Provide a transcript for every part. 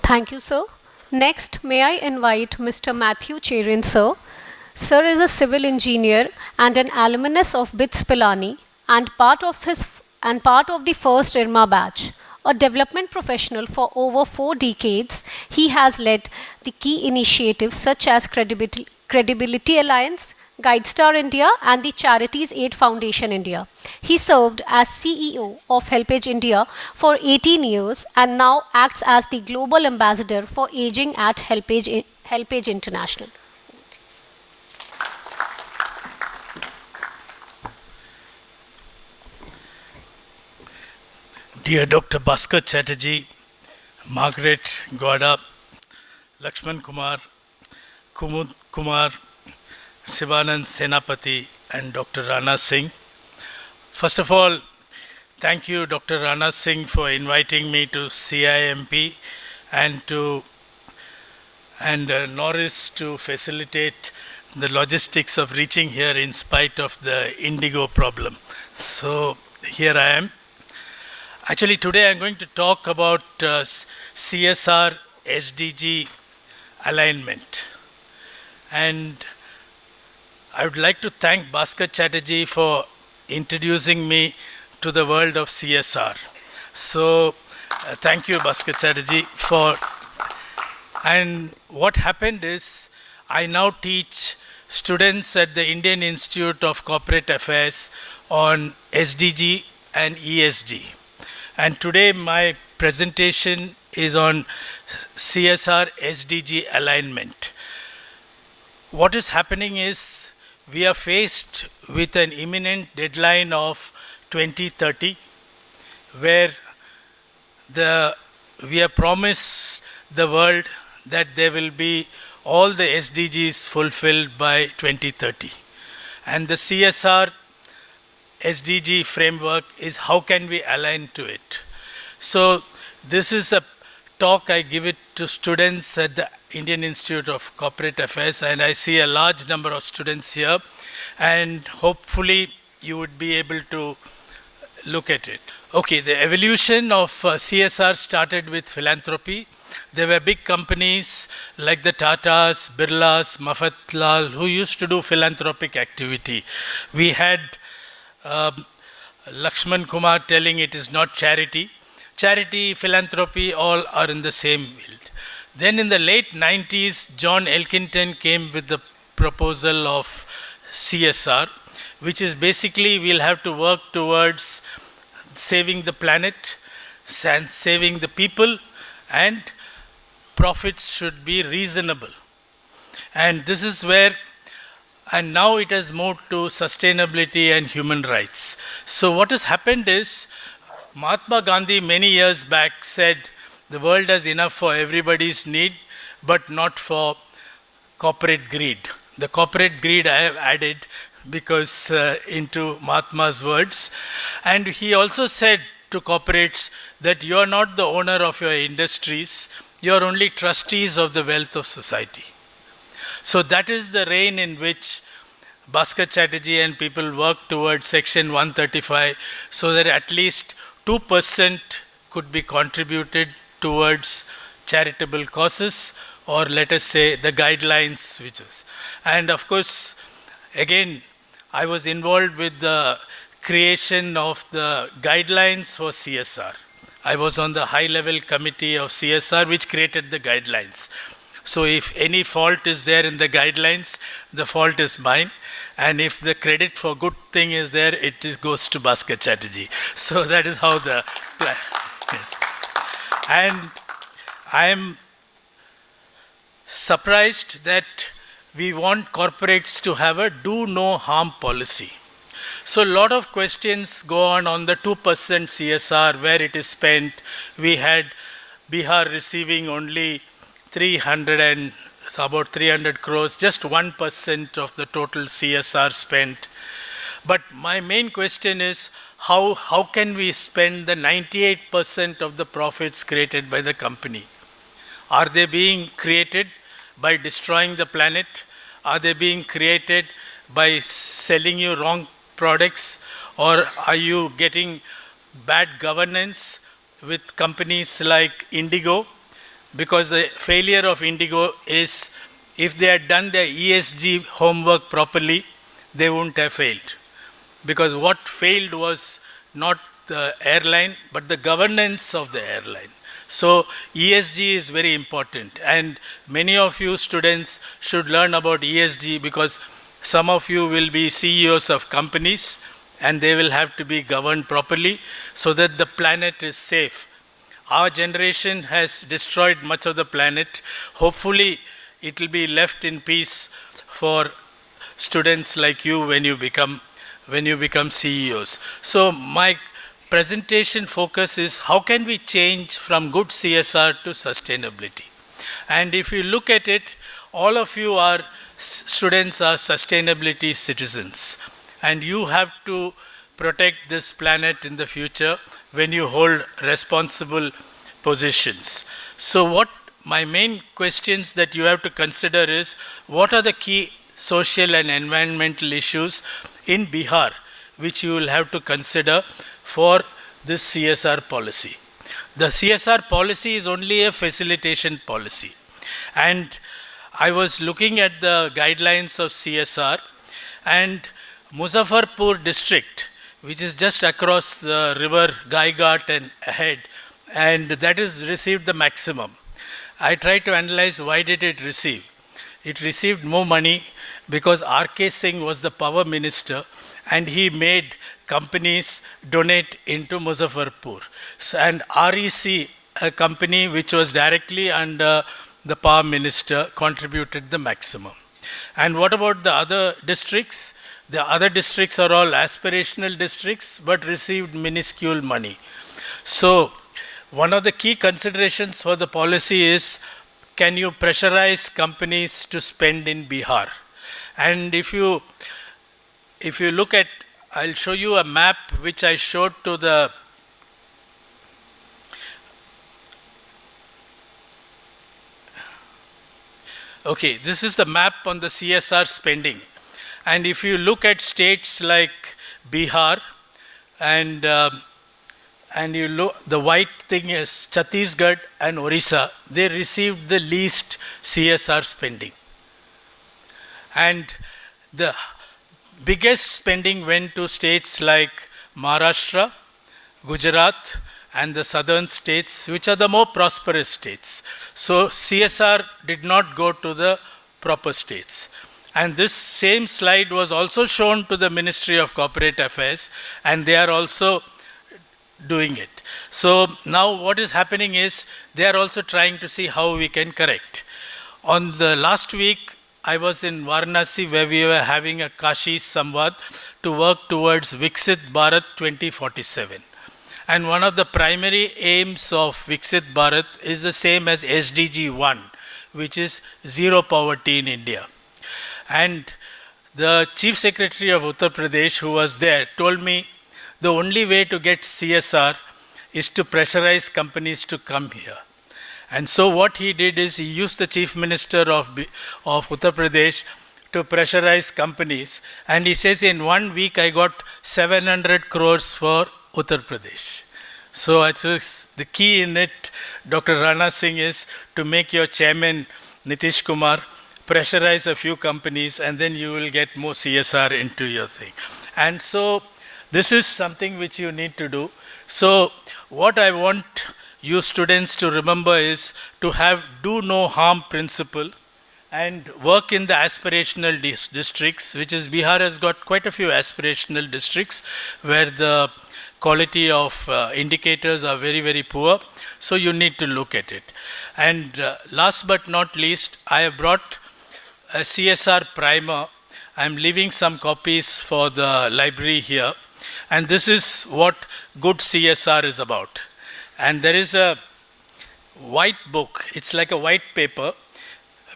Thank you, sir. Next, may I invite Mr. Matthew Cherin, sir. Sir is a civil engineer and an alumnus of BITS Pilani and part of the first IRMA batch. A development professional for over 4 decades, he has led the key initiatives such as Credibility Alliance, GuideStar India, and the Charities Aid Foundation India. He served as CEO of HelpAge India for 18 years and now acts as the global ambassador for aging at HelpAge International. Dear Dr. Bhaskar Chatterjee, Margaret Gowda, Lakshman Kumar, Kumud Kumar, Sivanand Senapati, and Dr. Rana Singh. First of all, thank you, Dr. Rana Singh, for inviting me to CIMP and Norris to facilitate the logistics of reaching here in spite of the indigo problem. So here I am. Actually, today I'm going to talk about CSR SDG alignment. And I would like to thank Bhaskar Chatterjee for introducing me to the world of CSR. So, thank you, Bhaskar Chatterjee, and what happened is, I now teach students at the Indian Institute of Corporate Affairs on SDG and ESG. And today my presentation is on CSR SDG alignment. What is happening is we are faced with an imminent deadline of 2030 where we are promised the world that there will be all the SDGs fulfilled by 2030. And the CSR SDG framework is how can we align to it. So this is a talk I give it to students at the Indian Institute of Corporate Affairs, and I see a large number of students here, and hopefully you would be able to look at it. Okay, the evolution of CSR started with philanthropy. There were big companies like the Tatas, Birlas, Mafatlal who used to do philanthropic activity. We had Lakshman Kumar telling it is not charity. Charity, philanthropy, all are in the same field. Then in the late 90s, John Elkington came with the proposal of CSR, which is basically we'll have to work towards saving the planet and saving the people, and profits should be reasonable. And this is where, and now it has moved to sustainability and human rights. So what has happened is, Mahatma Gandhi many years back said, the world has enough for everybody's need, but not for corporate greed. The corporate greed I have added because into Mahatma's words. And he also said to corporates that you are not the owner of your industries, you are only trustees of the wealth of society. So that is the reign in which Bhaskar Chatterjee and people work towards Section 135 so that at least 2% could be contributed towards charitable causes, or let us say the guidelines which is. And of course, again, I was involved with the creation of the guidelines for CSR. I was on the high-level committee of CSR which created the guidelines. So if any fault is there in the guidelines, the fault is mine. And if the credit for good thing is there, goes to Bhaskar Chatterjee. So that is how the plan is. And I am surprised that we want corporates to have a do no harm policy. So a lot of questions go on the 2% CSR, where it is spent. We had Bihar receiving only about 300 crores, just 1% of the total CSR spent. But my main question is, how can we spend the 98% of the profits created by the company? Are they being created by destroying the planet? Are they being created by selling you wrong products? Or are you getting bad governance with companies like Indigo, because the failure of Indigo is if they had done their ESG homework properly, they wouldn't have failed. Because what failed was not the airline, but the governance of the airline. So ESG is very important, and many of you students should learn about ESG because some of you will be CEOs of companies and they will have to be governed properly so that the planet is safe. Our generation has destroyed much of the planet. Hopefully it will be left in peace for students like you when you become CEOs. So my presentation focus is how can we change from good CSR to sustainability. And if you look at it, all of you are students are sustainability citizens, and you have to protect this planet in the future when you hold responsible positions. So what my main questions that you have to consider is, what are the key social and environmental issues in Bihar which you will have to consider for this CSR policy. The CSR policy is only a facilitation policy. And I was looking at the guidelines of CSR, and Muzaffarpur district, which is just across the river Gaighat and ahead, and that is received the maximum. I tried to analyze why did it receive. It received more money because R.K. Singh was the power minister and he made companies donate into Muzaffarpur. So, and REC, a company which was directly under the power minister, contributed the maximum. And what about the other districts? The other districts are all aspirational districts but received minuscule money. So one of the key considerations for the policy is, can you pressurize companies to spend in Bihar? And if you look at, I'll show you a map which I showed to the okay, this is the map on the CSR spending. And if you look at states like Bihar and you look, the white thing is Chhattisgarh and Orissa, they received the least CSR spending. And the biggest spending went to states like Maharashtra, Gujarat, and the southern states, which are the more prosperous states. So CSR did not go to the proper states. And this same slide was also shown to the Ministry of Corporate Affairs, and they are also doing it. So now what is happening is they are also trying to see how we can correct. On the last week, I was in Varanasi where we were having a Kashi Samvad to work towards Viksit Bharat 2047. And one of the primary aims of Viksit Bharat is the same as SDG 1, which is zero poverty in India. And the Chief Secretary of Uttar Pradesh, who was there, told me the only way to get CSR is to pressurize companies to come here. And so what he did is he used the Chief Minister of Uttar Pradesh to pressurize companies. And he says in 1 week I got 700 crores for Uttar Pradesh. So the key in it, Dr. Rana Singh, is to make your chairman Nitish Kumar pressurize a few companies, and then you will get more CSR into your thing. And so this is something which you need to do. So what I want you students to remember is to have do no harm principle and work in the aspirational districts, which is Bihar has got quite a few aspirational districts where the quality of indicators are very, very poor. So you need to look at it. And last but not least, I have brought a CSR primer. I'm leaving some copies for the library here. And this is what good CSR is about. And there is a white book. It's like a white paper,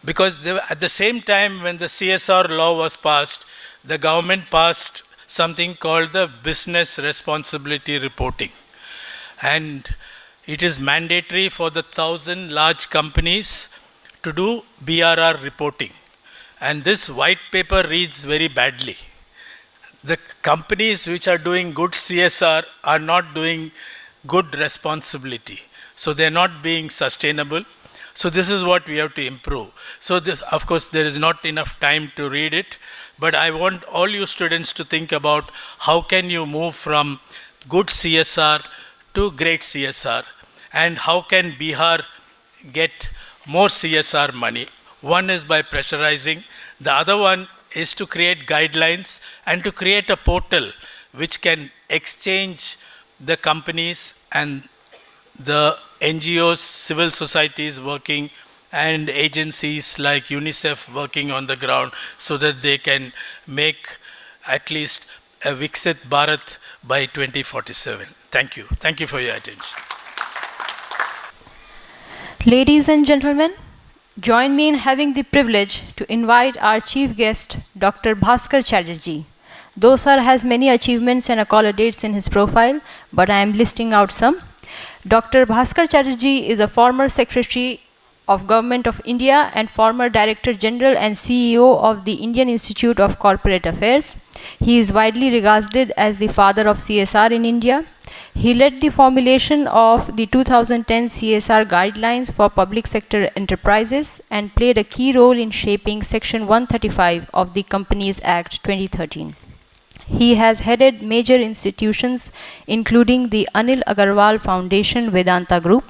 because at the same time when the CSR law was passed, the government passed something called the business responsibility reporting. And it is mandatory for the 1,000 large companies to do BRR reporting. And this white paper reads very badly. The companies which are doing good CSR are not doing good responsibility. So they're not being sustainable. So this is what we have to improve. So this, of course, there is not enough time to read it, but I want all you students to think about how can you move from good CSR to great CSR, and how can Bihar get more CSR money. One is by pressurizing, the other one is to create guidelines and to create a portal which can exchange the companies and the NGOs, civil societies working, and agencies like UNICEF working on the ground, so that they can make at least a Viksit Bharat by 2047. Thank you. Thank you for your attention. Ladies and gentlemen, join me in having the privilege to invite our chief guest, Dr. Bhaskar Chatterjee. Though sir has many achievements and accolades in his profile, but I am listing out some. Dr. Bhaskar Chatterjee is a former Secretary of Government of India and former Director General and CEO of the Indian Institute of Corporate Affairs. He is widely regarded as the father of CSR in India. He led the formulation of the 2010 CSR guidelines for public sector enterprises and played a key role in shaping Section 135 of the Companies Act 2013. He has headed major institutions including the Anil Agarwal Foundation Vedanta Group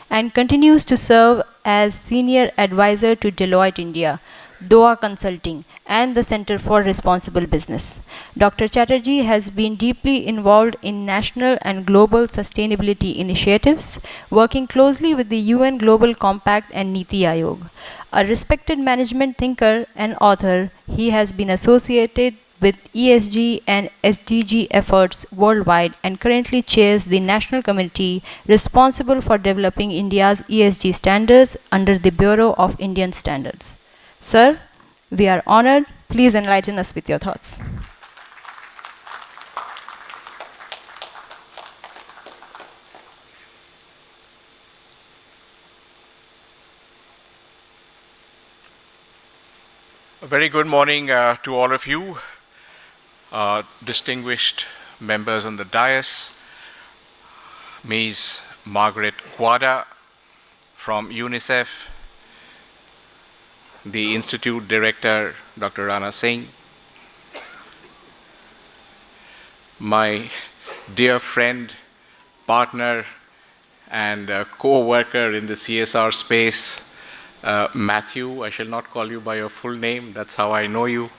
and continues to serve as senior advisor to Deloitte India, Doha Consulting, and the Center for Responsible Business. Dr. Chatterjee has been deeply involved in national and global sustainability initiatives, working closely with the UN Global Compact and Niti Aayog. A respected management thinker and author, he has been associated with ESG and SDG efforts worldwide and currently chairs the national committee responsible for developing India's ESG standards under the Bureau of Indian Standards. Sir, we are honored. Please enlighten us with your thoughts. A very good morning to all of you, distinguished members on the dais, Ms. Margaret Quada from UNICEF, the Institute Director, Dr. Rana Singh, my dear friend, partner, and co-worker in the CSR space, Matthew. I shall not call you by your full name, that's how I know you.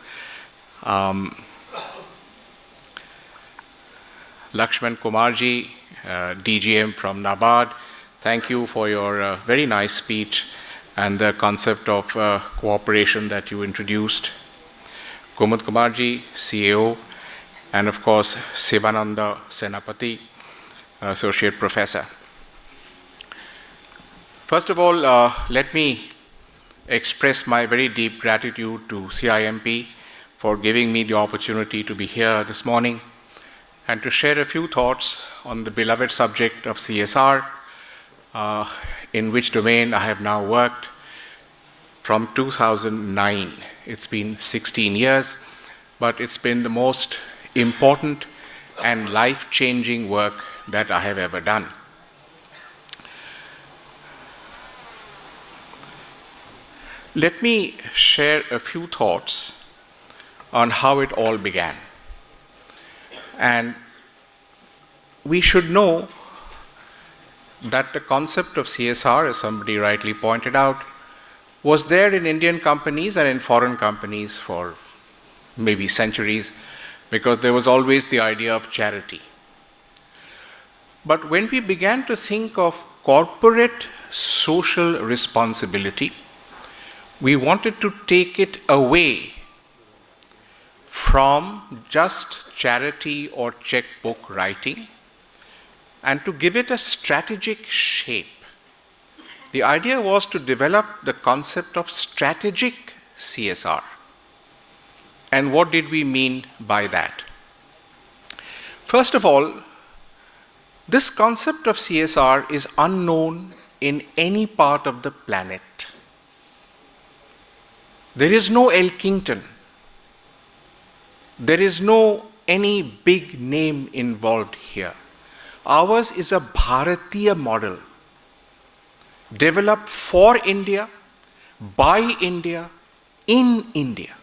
Lakshman Kumarji, DGM from NABARD, thank you for your very nice speech and the concept of cooperation that you introduced. Kumud Kumarji, CEO, and of course, Sivananda Senapati, Associate Professor. First of all, let me express my very deep gratitude to CIMP for giving me the opportunity to be here this morning and to share a few thoughts on the beloved subject of CSR, in which domain I have now worked from 2009. It's been 16 years, but it's been the most important and life-changing work that I have ever done. Let me share a few thoughts on how it all began. And we should know that the concept of CSR, as somebody rightly pointed out, was there in Indian companies and in foreign companies for maybe centuries, because there was always the idea of charity. But when we began to think of corporate social responsibility, we wanted to take it away from just charity or checkbook writing and to give it a strategic shape. The idea was to develop the concept of strategic CSR. And what did we mean by that? First of all, this concept of CSR is unknown in any part of the planet. There is no Elkington. There is no any big name involved here. Ours is a Bharatiya model. developed for India, by India, in India.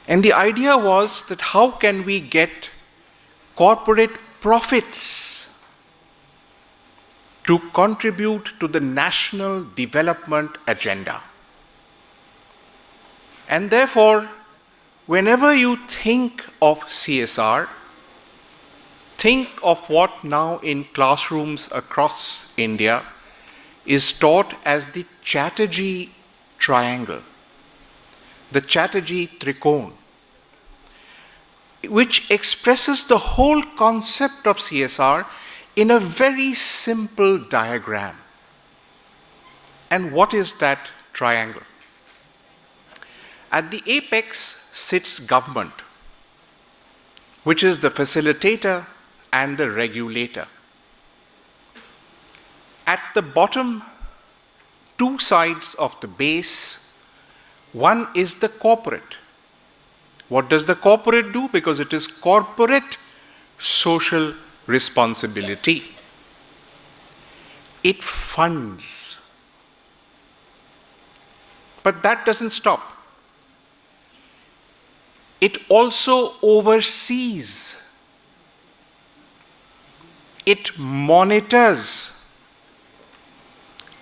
And the idea was that how can we get corporate profits to contribute to the national development agenda. And therefore, whenever you think of CSR, think of what now in classrooms across India is taught as the Chatterjee triangle, the Chatterjee trikone, which expresses the whole concept of CSR in a very simple diagram. And what is that triangle? At the apex sits government, which is the facilitator and the regulator. At the bottom, two sides of the base, one is the corporate. What does the corporate do? Because it is corporate social responsibility. It funds. But that doesn't stop. It also oversees. It monitors.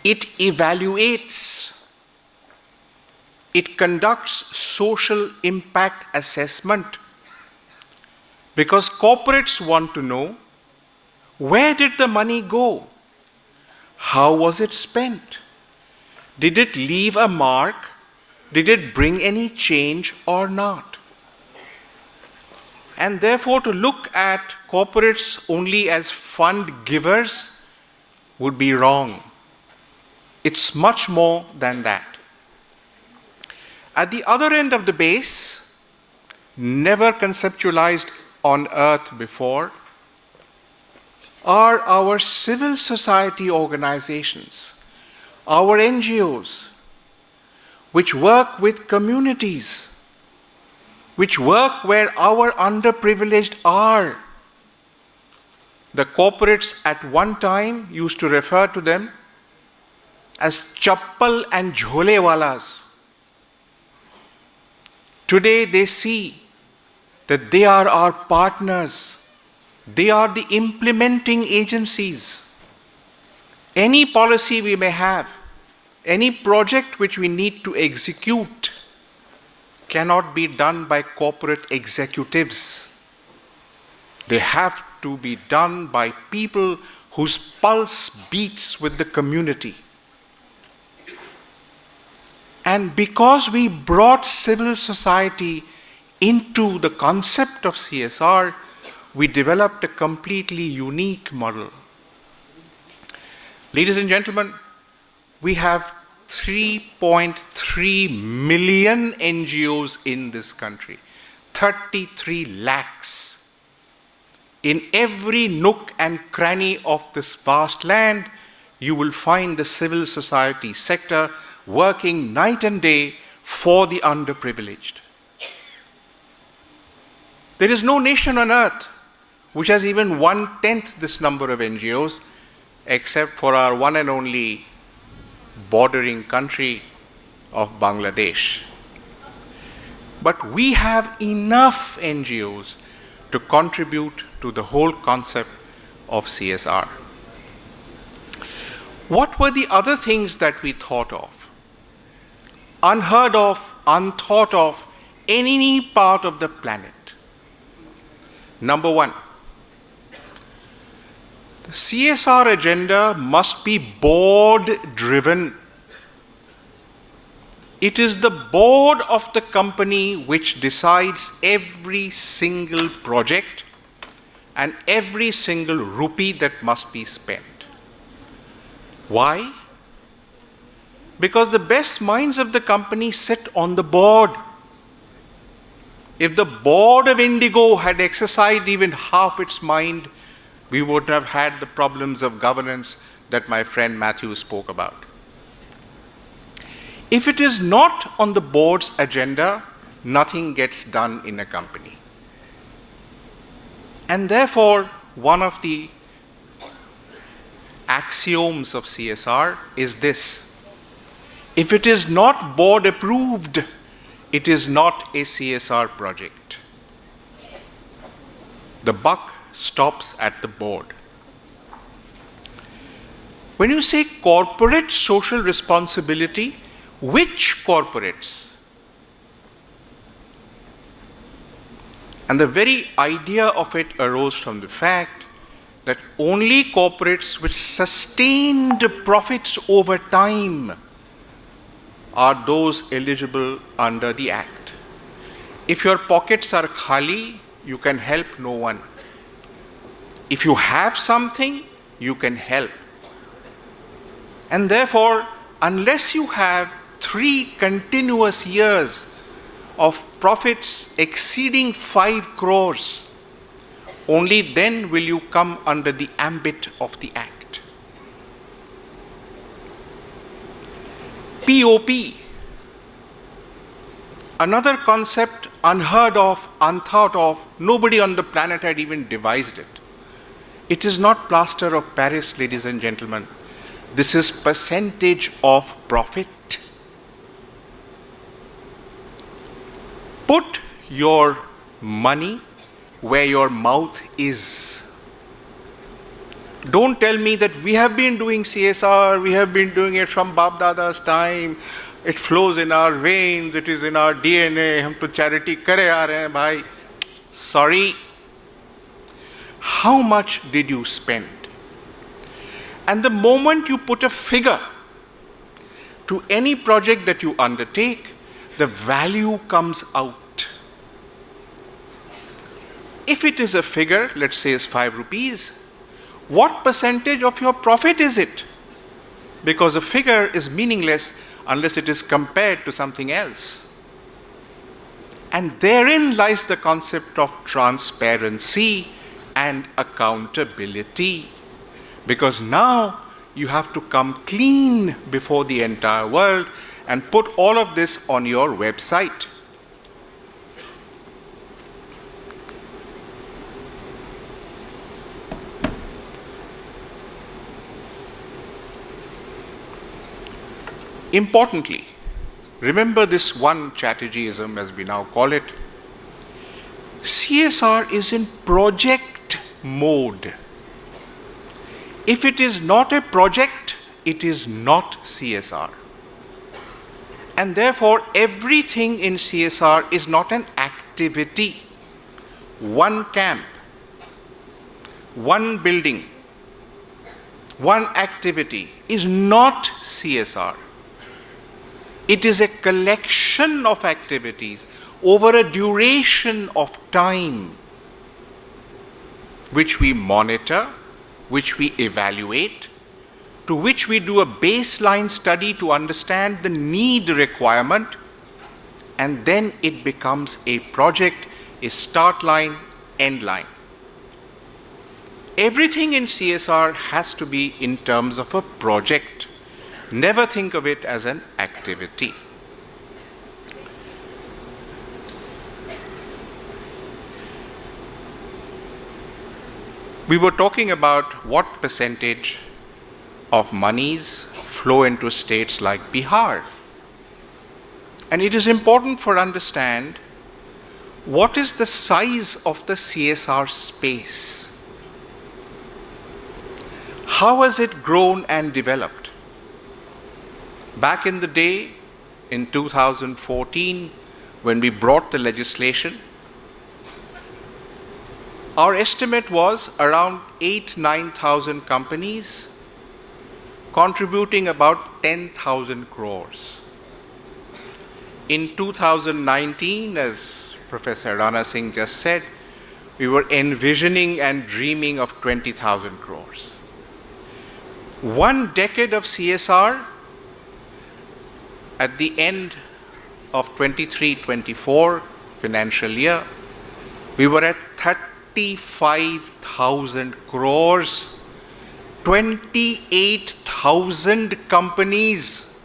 It evaluates. It conducts social impact assessment. Because corporates want to know, where did the money go? How was it spent? Did it leave a mark? Did it bring any change or not? And therefore, to look at corporates only as fund givers would be wrong. It's much more than that. At the other end of the base, never conceptualized on earth before, are our civil society organizations, our NGOs, which work with communities, which work where our underprivileged are. The corporates at one time used to refer to them as chappal and jhole walas. Today they see that they are our partners. They are the implementing agencies. Any policy we may have, any project which we need to execute, cannot be done by corporate executives. They have to be done by people whose pulse beats with the community. And because we brought civil society into the concept of CSR, we developed a completely unique model. Ladies and gentlemen, we have 3.3 million NGOs in this country, 33 lakhs. In every nook and cranny of this vast land, you will find the civil society sector working night and day for the underprivileged. There is no nation on earth which has even 1/10 this number of NGOs, except for our one and only bordering country of Bangladesh. But we have enough NGOs to contribute to the whole concept of CSR. What were the other things that we thought of? Unheard of, unthought of, in any part of the planet. Number one, the CSR agenda must be board-driven. It is the board of the company which decides every single project and every single rupee that must be spent. Why? Because the best minds of the company sit on the board. If the board of Indigo had exercised even half its mind, we would have had the problems of governance that my friend Matthew spoke about. If it is not on the board's agenda, nothing gets done in a company. And therefore, one of the axioms of CSR is this: if it is not board approved, it is not a CSR project. The buck stops at the board. When you say corporate social responsibility, which corporates? And the very idea of it arose from the fact that only corporates with sustained profits over time are those eligible under the Act. If your pockets are khali, you can help no one. If you have something, you can help. And therefore, unless you have 3 continuous years of profits exceeding 5 crores, only then will you come under the ambit of the Act. POP, another concept unheard of, unthought of, nobody on the planet had even devised it. It is not plaster of Paris, ladies and gentlemen. This is percentage of profit. Put your money where your mouth is. Don't tell me that we have been doing CSR, we have been doing it from Bap Dada's time, it flows in our veins, it is in our DNA, hum to charity kare aa rahe hain bhai. Sorry. How much did you spend? And the moment you put a figure to any project that you undertake, the value comes out. If it is a figure, let's say is 5 rupees, what percentage of your profit is it? Because a figure is meaningless unless it is compared to something else. And therein lies the concept of transparency and accountability. Because now you have to come clean before the entire world and put all of this on your website. Importantly, remember this one Chatterjeeism, as we now call it. CSR is in project mode. If it is not a project, it is not CSR. And therefore, everything in CSR is not an activity. One camp, one building, one activity is not CSR. It is a collection of activities over a duration of time, which we monitor, which we evaluate, to which we do a baseline study to understand the need requirement, and then it becomes a project, a start line, end line. Everything in CSR has to be in terms of a project. Never think of it as an activity. We were talking about what percentage of monies flow into states like Bihar. And it is important for understand what is the size of the CSR space. How has it grown and developed? Back in the day, in 2014, when we brought the legislation, our estimate was around 8,000-9,000 companies contributing about 10,000 crores. In 2019, as Professor Rana Singh just said, we were envisioning and dreaming of 20,000 crores. 1 decade of CSR, at the end of 23-24 financial year, we were at 35,000 crores, 28,000 companies.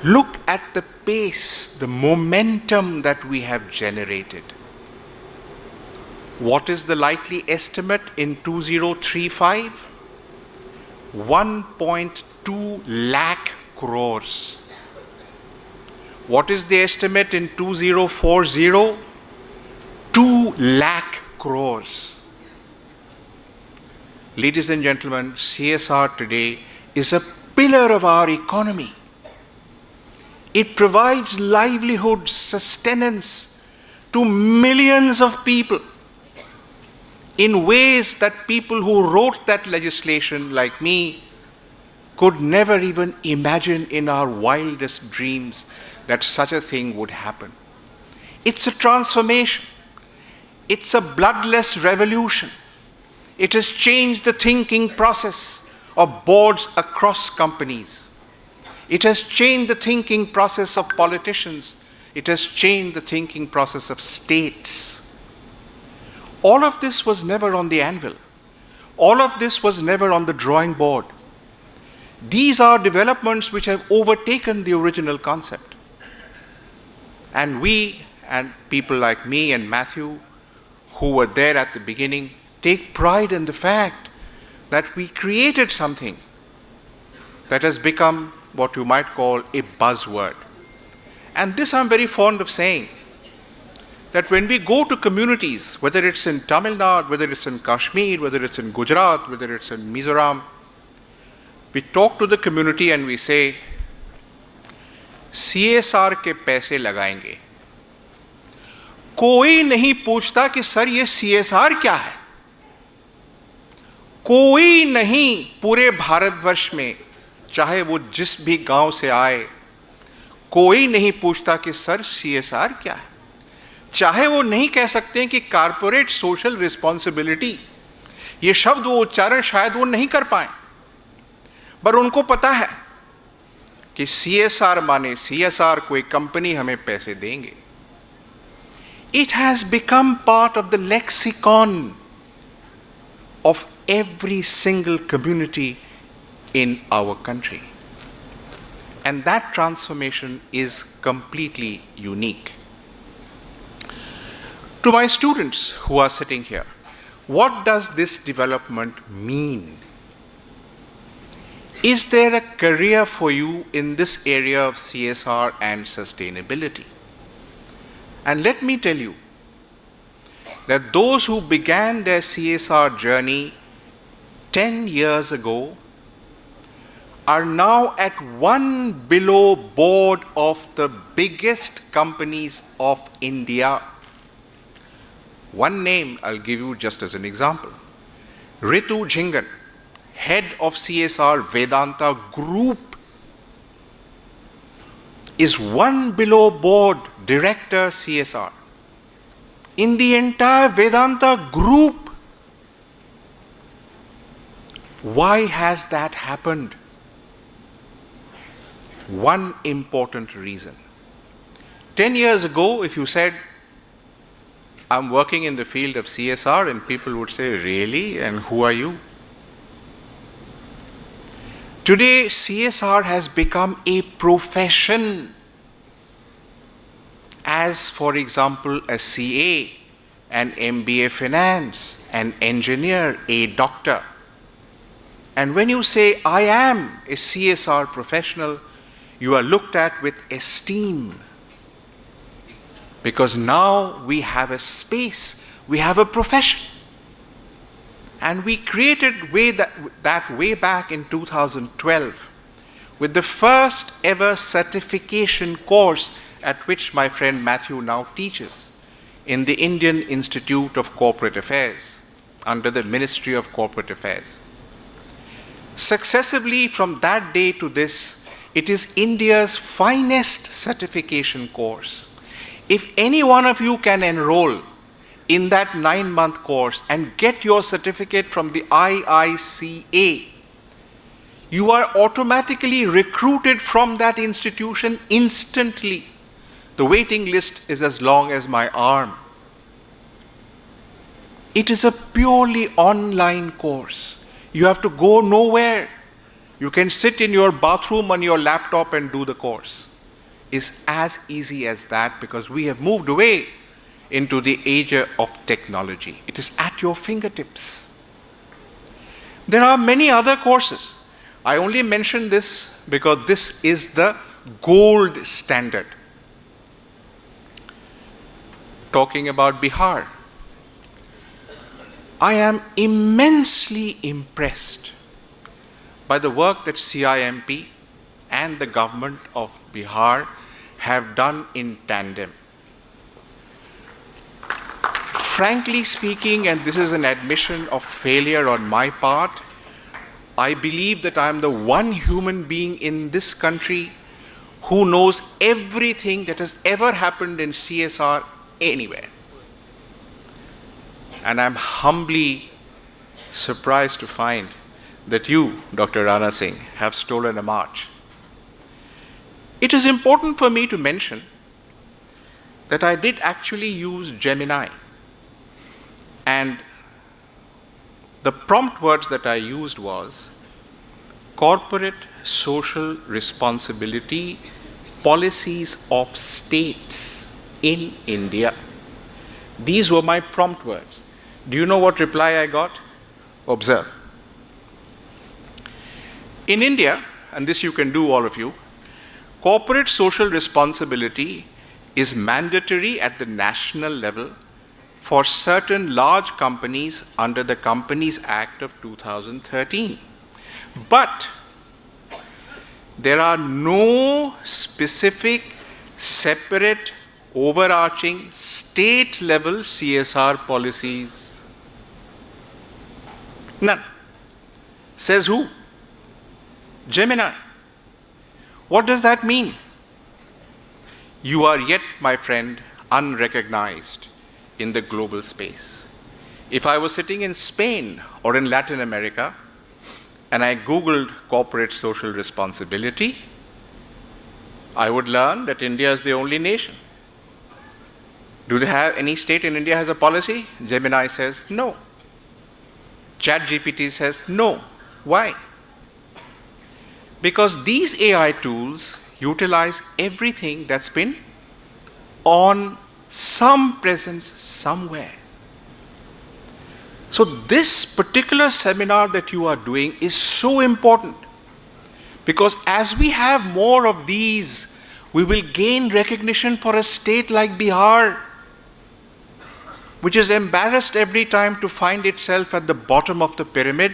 Look at the pace, the momentum that we have generated. What is the likely estimate in 2035? 1.2 lakh crores. What is the estimate in 2040? 2 lakh crores. Ladies and gentlemen, CSR today is a pillar of our economy. It provides livelihood, sustenance to millions of people in ways that people who wrote that legislation, like me, could never even imagine in our wildest dreams that such a thing would happen. It's a transformation. It's a bloodless revolution. It has changed the thinking process of boards across companies. It has changed the thinking process of politicians. It has changed the thinking process of states. All of this was never on the anvil. All of this was never on the drawing board. These are developments which have overtaken the original concept. And we, and people like me and Matthew, who were there at the beginning, take pride in the fact that we created something that has become what you might call a buzzword. And this I'm very fond of saying, that when we go to communities, whether it's in Tamil Nadu, whether it's in Kashmir, whether it's in Gujarat, whether it's in Mizoram, we talk to the community and we say, CSR के पैसे लगाएंगे. कोई नहीं पूछता कि sir ये CSR क्या है. कोई नहीं पूरे भारतवर्ष में, चाहे वो जिस भी गांव से आए, कोई नहीं पूछता कि सर CSR क्या है. चाहे वो नहीं कह सकते हैं कि कारपोरेट सोशल रिस्पॉन्सिबिलिटी, ये शब्द वो उच्चारण शायद वो नहीं कर पाए, पर उनको पता है कि CSR माने CSR, कोई कंपनी हमें पैसे देंगे. It has become part of the lexicon of every single community in our country. And that transformation is completely unique. To my students who are sitting here, what does this development mean? Is there a career for you in this area of CSR and sustainability? And let me tell you that those who began their CSR journey 10 years ago are now at one below board of the biggest companies of India. One name I'll give you just as an example. Ritu Jhingan, head of CSR Vedanta Group, is one below board director CSR. In the entire Vedanta Group, why has that happened? One important reason. 10 years ago, if you said, I'm working in the field of CSR, and people would say, really? And who are you? Today, CSR has become a profession. As, for example, a CA, an MBA finance, an engineer, a doctor. And when you say, I am a CSR professional, you are looked at with esteem. Because now we have a space, we have a profession. And we created that way back in 2012 with the first ever certification course at which my friend Matthew now teaches in the Indian Institute of Corporate Affairs under the Ministry of Corporate Affairs. Successively from that day to this, it is India's finest certification course. If any one of you can enroll in that 9-month course and get your certificate from the IICA, you are automatically recruited from that institution instantly. The waiting list is as long as my arm. It is a purely online course. You have to go nowhere. You can sit in your bathroom on your laptop and do the course. It's as easy as that, because we have moved away into the age of technology. It is at your fingertips. There are many other courses. I only mention this because this is the gold standard. Talking about Bihar, I am immensely impressed by the work that CIMP and the government of Bihar have done in tandem. Frankly speaking, and this is an admission of failure on my part, I believe that I am the one human being in this country who knows everything that has ever happened in CSR anywhere. And I'm humbly surprised to find that you, Dr. Rana Singh, have stolen a march. It is important for me to mention that I did actually use Gemini. And the prompt words that I used was corporate social responsibility policies of states in India. These were my prompt words. Do you know what reply I got? Observe. In India, and this you can do all of you, corporate social responsibility is mandatory at the national level for certain large companies under the Companies Act of 2013. But there are no specific, separate, overarching state-level CSR policies. None. Says who? Gemini. What does that mean? You are yet, my friend, unrecognized in the global space. If I was sitting in Spain or in Latin America and I Googled corporate social responsibility, I would learn that India is the only nation. Do they have any state in India has a policy? Gemini says no. ChatGPT says no. Why? Because these AI tools utilize everything that's been on some presence somewhere. So this particular seminar that you are doing is so important because as we have more of these, we will gain recognition for a state like Bihar, which is embarrassed every time to find itself at the bottom of the pyramid.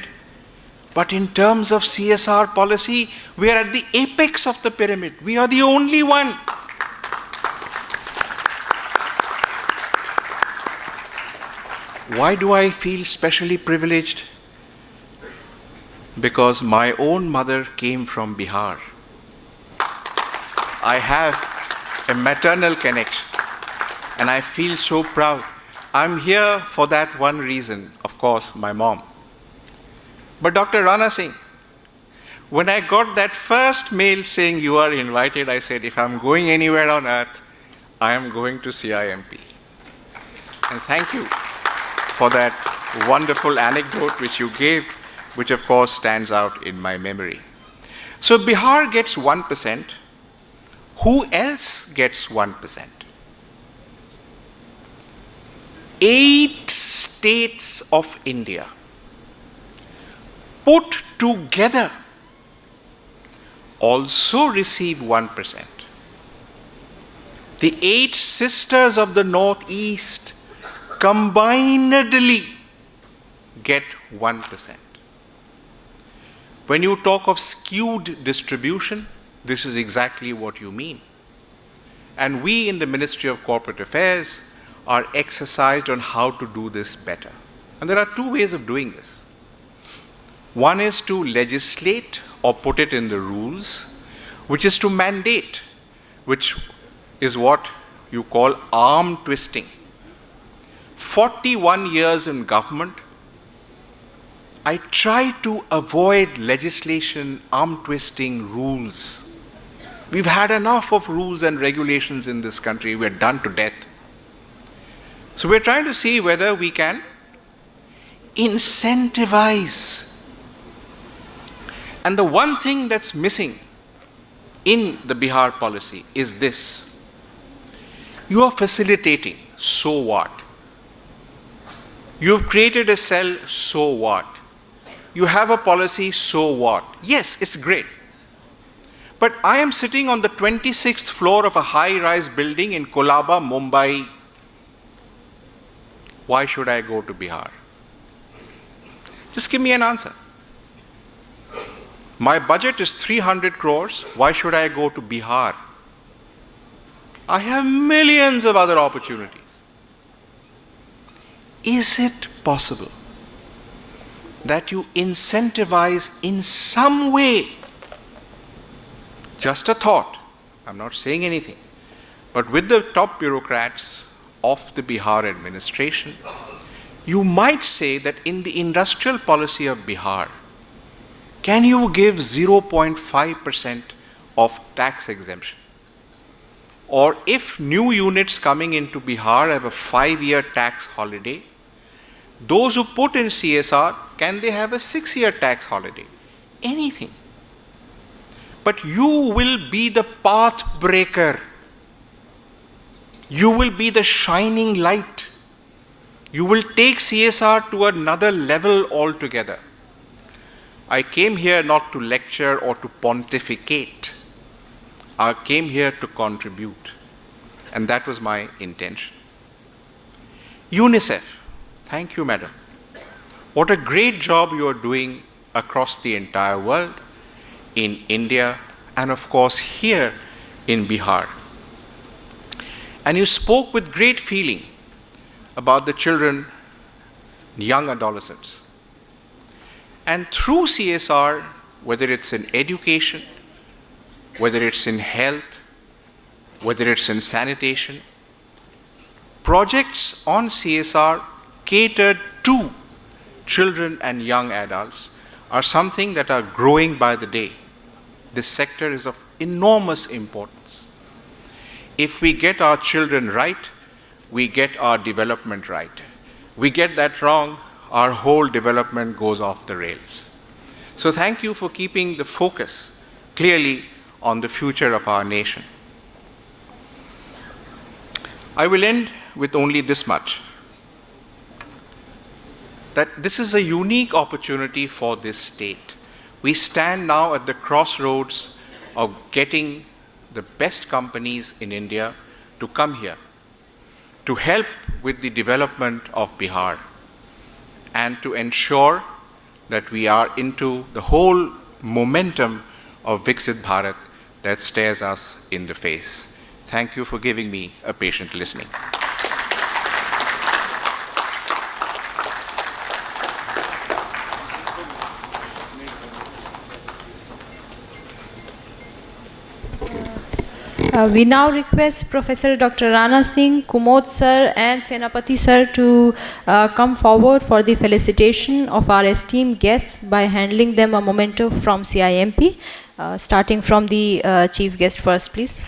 But in terms of CSR policy, we are at the apex of the pyramid. We are the only one. Why do I feel specially privileged? Because my own mother came from Bihar. I have a maternal connection and I feel so proud. I'm here for that one reason, of course, my mom. But Dr. Rana Singh, when I got that first mail saying you are invited, I said, if I'm going anywhere on earth, I am going to CIMP. And thank you for that wonderful anecdote which you gave, which of course stands out in my memory. So Bihar gets 1%. Who else gets 1%? 8 states of India put together also receive 1%. The 8 sisters of the Northeast combinedly get 1%. When you talk of skewed distribution, this is exactly what you mean. And we in the Ministry of Corporate Affairs are exercised on how to do this better. And there are 2 ways of doing this. One is to legislate or put it in the rules, which is to mandate, which is what you call arm twisting. 41 years in government, I try to avoid legislation, arm twisting, rules. We've had enough of rules and regulations in this country. We're done to death. So we're trying to see whether we can incentivize. And the one thing that's missing in the Bihar policy is this. You are facilitating. so what? You've created a cell, so what? You have a policy, so what? Yes, it's great. But I am sitting on the 26th floor of a high-rise building in Kolaba, Mumbai. Why should I go to Bihar? Just give me an answer. My budget is 300 crores. Why should I go to Bihar? I have millions of other opportunities. Is it possible that you incentivize in some way? Just a thought, I'm not saying anything, but with the top bureaucrats of the Bihar administration, you might say that in the industrial policy of Bihar, can you give 0.5% of tax exemption? Or if new units coming into Bihar have a 5-year tax holiday, those who put in CSR, can they have a 6-year tax holiday? Anything. But you will be the path breaker. You will be the shining light. You will take CSR to another level altogether. I came here not to lecture or to pontificate. I came here to contribute. And that was my intention. UNICEF. Thank you, madam. What a great job you are doing across the entire world, in India, and of course here in Bihar. And you spoke with great feeling about the children, young adolescents. And through CSR, whether it's in education, whether it's in health, whether it's in sanitation, projects on CSR catered to children and young adults are something that are growing by the day. This sector is of enormous importance. If we get our children right, we get our development right. We get that wrong, our whole development goes off the rails. So thank you for keeping the focus clearly on the future of our nation. I will end with only this much, that this is a unique opportunity for this state. We stand now at the crossroads of getting the best companies in India to come here, to help with the development of Bihar, and to ensure that we are into the whole momentum of Viksit Bharat that stares us in the face. Thank you for giving me a patient listening. We now request Professor Dr. Rana Singh, Kumod sir and Senapati sir to come forward for the felicitation of our esteemed guests by handing them a memento from CIMP, starting from the chief guest first, please.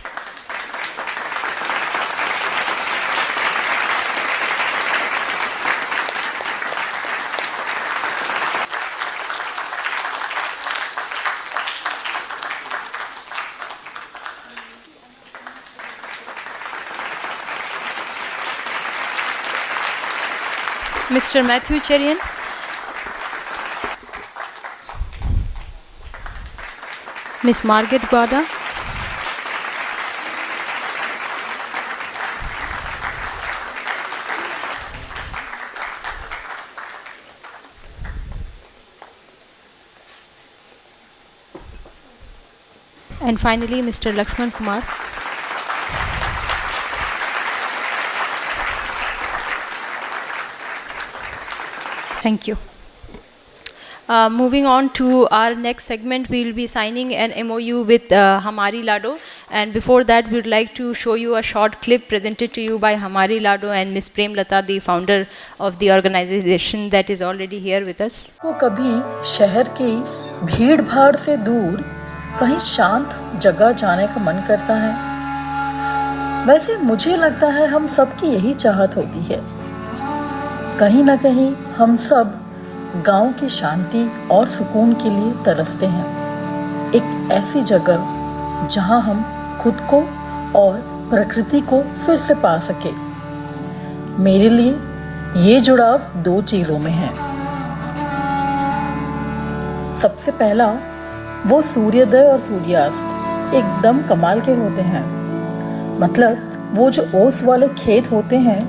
Mr. Matthew Cherian. Ms. Margaret Guada. And finally, Mr. Lakshman Kumar. Thank you. Moving on to our next segment, we will be signing an MOU with Hamari Lado. And before that, we would like to show you a short clip presented to you by Hamari Lado and Ms. Prem Lata, the founder of the organization that is already here with us. को कभी शहर की भीड़ भाड़ से दूर कहीं शांत जगह जाने का मन करता है। वैसे मुझे लगता है हम सबकी यही चाहत होती है। कहीं ना कहीं हम सब गांव की शांति और सुकून के लिए तरसते हैं। एक ऐसी जगह जहां हम खुद को और प्रकृति को फिर से पा सके। मेरे लिए ये जुड़ाव दो चीज़ों में है। सबसे पहला, वो सूर्योदय और सूर्यास्त एकदम कमाल के होते हैं। मतलब वो जो ओस वाले खेत होते हैं,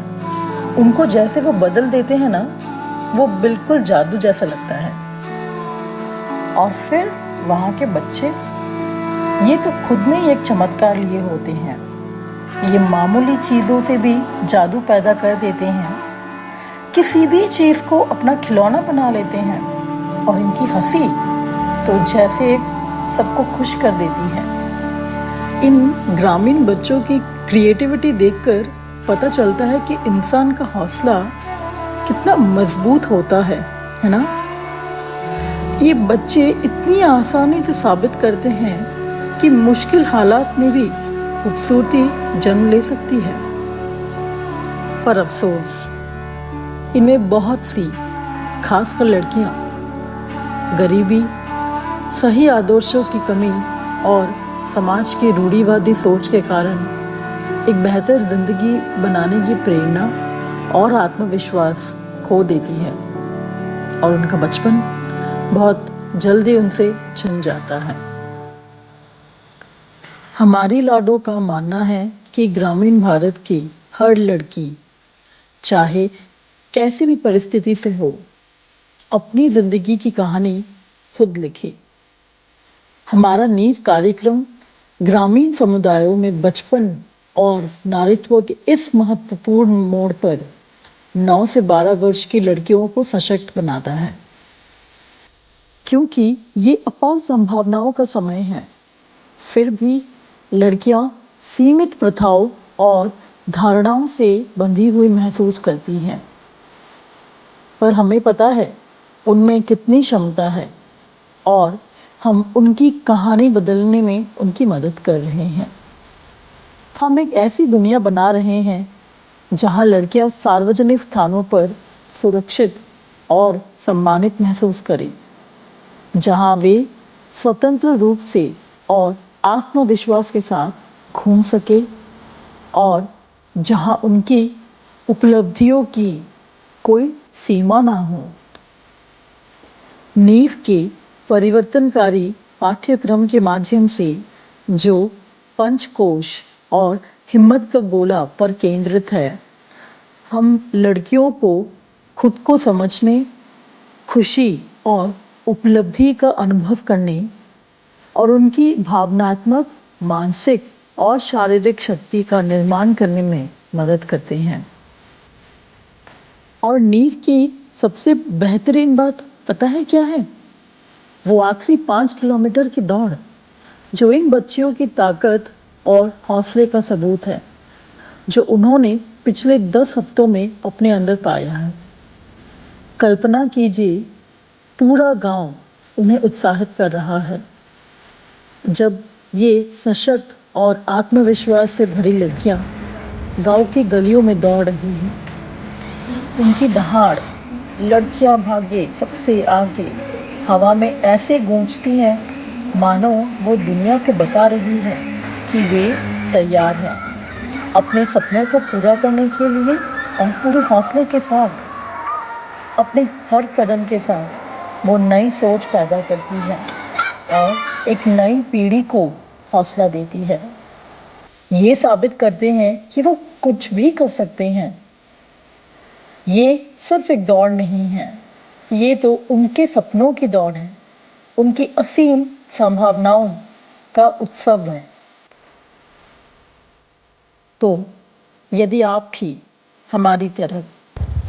उनको जैसे वो बदल देते हैं ना, वो बिल्कुल जादू जैसा लगता है। और फिर वहाँ के बच्चे, ये तो खुद में ही एक चमत्कार लिए होते हैं। ये मामूली चीज़ों से भी जादू पैदा कर देते हैं, किसी भी चीज़ को अपना खिलौना बना लेते हैं। और इनकी हंसी तो जैसे सबको खुश कर देती है। इन ग्रामीण बच्चों की क्रिएटिविटी देखकर पता चलता है कि इंसान का हौसला कितना मजबूत होता है ना? ये बच्चे इतनी आसानी से साबित करते हैं कि मुश्किल हालात में भी खूबसूरती जन्म ले सकती है। पर अफसोस, इनमें बहुत सी, खासकर लड़कियां, गरीबी, सही आदर्शों की कमी और समाज की रूढ़िवादी सोच के कारण एक बेहतर जिंदगी बनाने की प्रेरणा और आत्मविश्वास खो देती है, और उनका बचपन बहुत जल्दी उनसे छिन जाता है। हमारी लाडो का मानना है कि ग्रामीण भारत की हर लड़की, चाहे कैसी भी परिस्थिति से हो, अपनी जिंदगी की कहानी खुद लिखे। हमारा नीव कार्यक्रम ग्रामीण समुदायों में बचपन और नारीत्व के इस महत्वपूर्ण मोड़ पर 9 से 12 वर्ष की लड़कियों को सशक्त बनाता है, क्योंकि ये अपार संभावनाओं का समय है। फिर भी लड़कियां सीमित प्रथाओं और धारणाओं से बंधी हुई महसूस करती हैं, पर हमें पता है उनमें कितनी क्षमता है, और हम उनकी कहानी बदलने में उनकी मदद कर रहे हैं। हम एक ऐसी दुनिया बना रहे हैं जहां लड़कियां सार्वजनिक स्थानों पर सुरक्षित और सम्मानित महसूस करें, जहां वे स्वतंत्र रूप से और आत्मविश्वास के साथ घूम सके, और जहां उनकी उपलब्धियों की कोई सीमा ना हो। नीव के परिवर्तनकारी पाठ्यक्रम के माध्यम से, जो पंचकोश और हिम्मत का गोला पर केंद्रित है, हम लड़कियों को खुद को समझने, खुशी और उपलब्धि का अनुभव करने और उनकी भावनात्मक, मानसिक और शारीरिक शक्ति का निर्माण करने में मदद करते हैं। और नीव की सबसे बेहतरीन बात पता है क्या है? वो आखिरी 5 किलोमीटर की दौड़, जो इन बच्चियों की ताकत और हौसले का सबूत है, जो उन्होंने पिछले 10 हफ्तों में अपने अंदर पाया है। कल्पना कीजिए, पूरा गांव उन्हें उत्साहित कर रहा है, जब ये सशक्त और आत्मविश्वास से भरी लड़कियां गांव की गलियों में दौड़ रही हैं। उनकी दहाड़, लड़कियां भागे सबसे आगे, हवा में ऐसे गूंजती हैं मानो वो दुनिया को बता रही है कि वे तैयार हैं अपने सपनों को पूरा करने के लिए, और पूरे हौसले के साथ, अपने हर कदम के साथ वो नई सोच पैदा करती है और एक नई पीढ़ी को हौसला देती है। ये साबित करते हैं कि वो कुछ भी कर सकते हैं। ये सिर्फ एक दौड़ नहीं है, ये तो उनके सपनों की दौड़ है, उनकी असीम संभावनाओं का उत्सव है। तो यदि आप भी हमारी तरह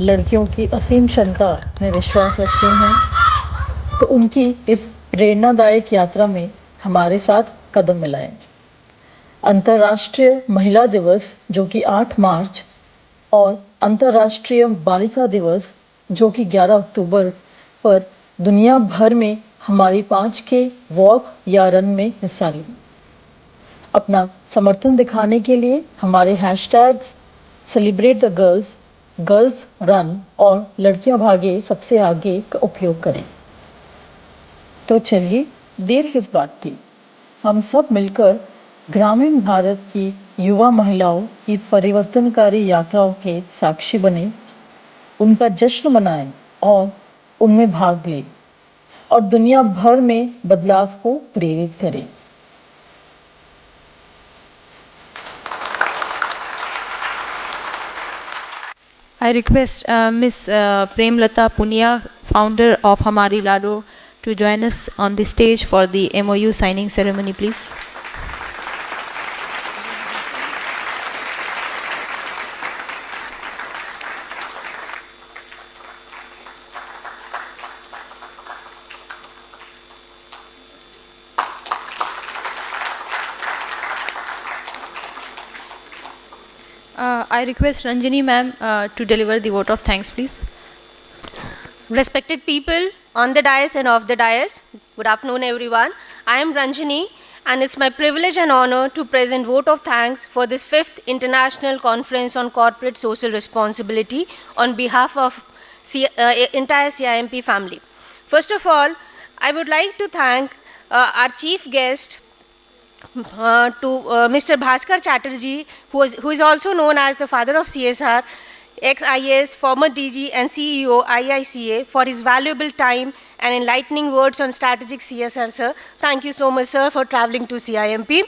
लड़कियों की असीम क्षमता में विश्वास रखते हैं, तो उनकी इस प्रेरणादायक यात्रा में हमारे साथ कदम मिलाएं। अंतर्राष्ट्रीय महिला दिवस, जो कि 8 मार्च, और अंतर्राष्ट्रीय बालिका दिवस, जो कि 11 अक्टूबर पर दुनिया भर में हमारी 5K वॉक या रन में हिस्सा लें। अपना समर्थन दिखाने के लिए हमारे hashtags celebrate the girls, girls run और लड़कियां भागे सबसे आगे का उपयोग करें। तो चलिए, देर किस बात की, हम सब मिलकर ग्रामीण भारत की युवा महिलाओं की परिवर्तनकारी यात्राओं के साक्षी बने, उनका जश्न मनाएं और उनमें भाग लें और दुनिया भर में बदलाव को प्रेरित करें। I request Ms. Premlata Punia, founder of Hamari Lado, to join us on the stage for the MOU signing ceremony, please. I request Ranjini ma'am to deliver the vote of thanks, please. Respected people on the dais and off the dais, good afternoon everyone. I am Ranjini and it's my privilege and honor to present vote of thanks for this 5th International Conference on Corporate Social Responsibility on behalf of entire CIMP family. First of all, I would like to thank our chief guest, Mr. Bhaskar Chatterjee, who is also known as the father of CSR, ex-IAS, former DG and CEO IICA, for his valuable time and enlightening words on strategic CSR, sir. Thank you so much, sir, for traveling to CIMP.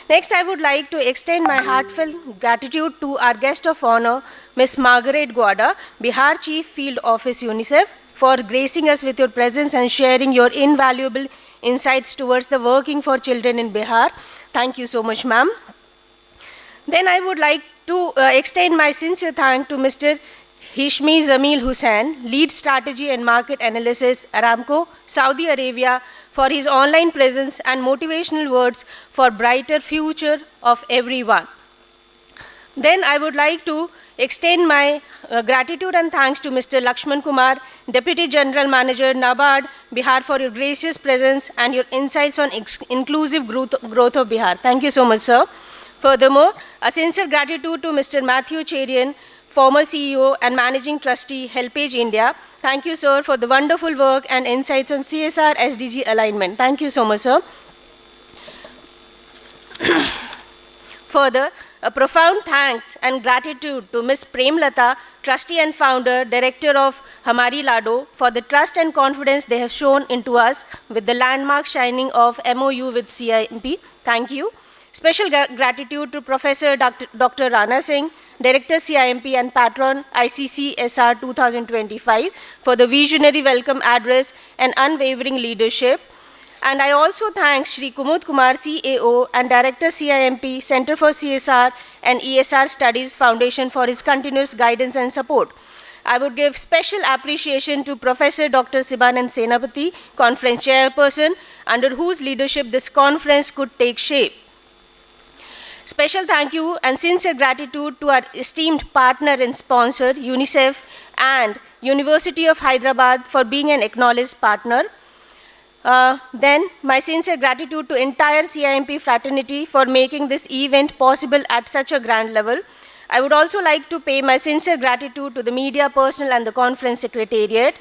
Next, I would like to extend my heartfelt gratitude to our guest of honor, Ms. Margaret Guada, Bihar Chief Field Office UNICEF, for gracing us with your presence and sharing your invaluable insights towards the working for children in Bihar. Thank you so much, ma'am. Then I would like to extend my sincere thanks to Mr. Hishmi Zamil Hussain, Lead Strategy and Market Analysis, Aramco, Saudi Arabia, for his online presence and motivational words for brighter future of everyone. Then I would like to extend my gratitude and thanks to Mr. Lakshman Kumar, Deputy General Manager, NABARD, Bihar, for your gracious presence and your insights on inclusive growth of Bihar. Thank you so much, sir. Furthermore, a sincere gratitude to Mr. Matthew Cherian, former CEO and Managing Trustee, HelpAge India. Thank you, sir, for the wonderful work and insights on CSR SDG alignment. Thank you so much, sir. Further, a profound thanks and gratitude to Ms. Premlata, Trustee and Founder, Director of Hamari Lado, for the trust and confidence they have shown into us with the landmark signing of MOU with CIMP. Thank you. Special gratitude to Professor Dr. Rana Singh, Director CIMP and Patron ICCSR 2025, for the visionary welcome address and unwavering leadership. And I also thank Shri Kumud Kumar, CAO and Director CIMP Centre for CSR and ESG Studies Foundation, for his continuous guidance and support. I would give special appreciation to Professor Dr. Sibanand Senapati, Conference Chairperson, under whose leadership this conference could take shape. Special thank you and sincere gratitude to our esteemed partner and sponsor, UNICEF and University of Hyderabad, for being an acknowledged partner. Then my sincere gratitude to entire CIMP fraternity for making this event possible at such a grand level. I would also like to pay my sincere gratitude to the media personnel and the conference secretariat,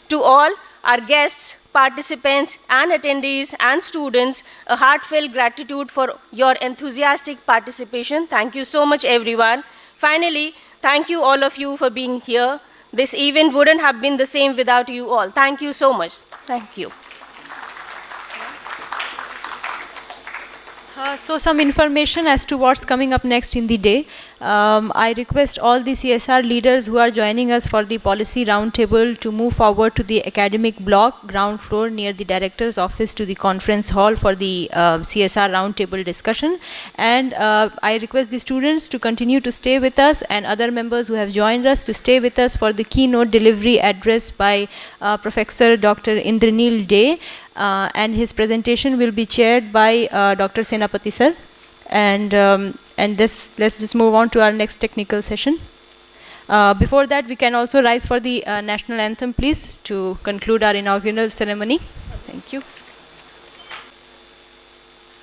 to all our guests, participants and attendees and students, a heartfelt gratitude for your enthusiastic participation. Thank you so much, everyone. Finally, thank you all of you for being here. This event wouldn't have been the same without you all. Thank you so much. Thank you. So some information as to what's coming up next in the day. I request all the CSR leaders who are joining us for the policy roundtable to move forward to the academic block, ground floor near the director's office, to the conference hall for the CSR roundtable discussion. And I request the students to continue to stay with us, and other members who have joined us to stay with us for the keynote delivery address by Professor Dr. Indranil Day. And his presentation will be chaired by Dr. Senapati sir. And let's just move on to our next technical session. Before that, we can also rise for the national anthem, please, to conclude our inaugural ceremony. Thank you.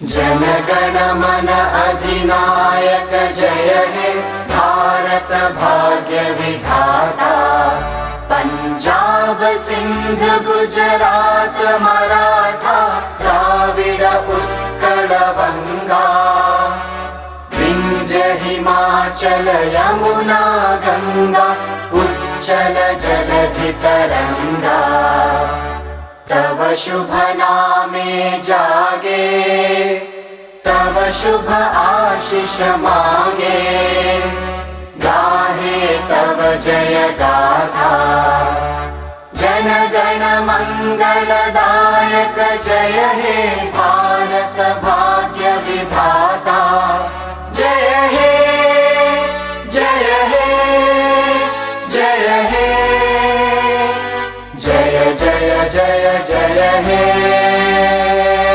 Jana Gana मन अधिनायक जय हे भारत भाग्य विधाता पंजाब सिंध गुजरात मराठा द्राविड उत्कल बंगा विंध्य चल यमुना गंगा उच्चल जलधि तरंगा तव शुभ नामे जागे तव शुभ आशीष मागे गाहे तव जय गाथा जन गण मंगलदायक जय हे भारत भाग्य विधाता जय हे जय हे जय हे जय जय जय जय हे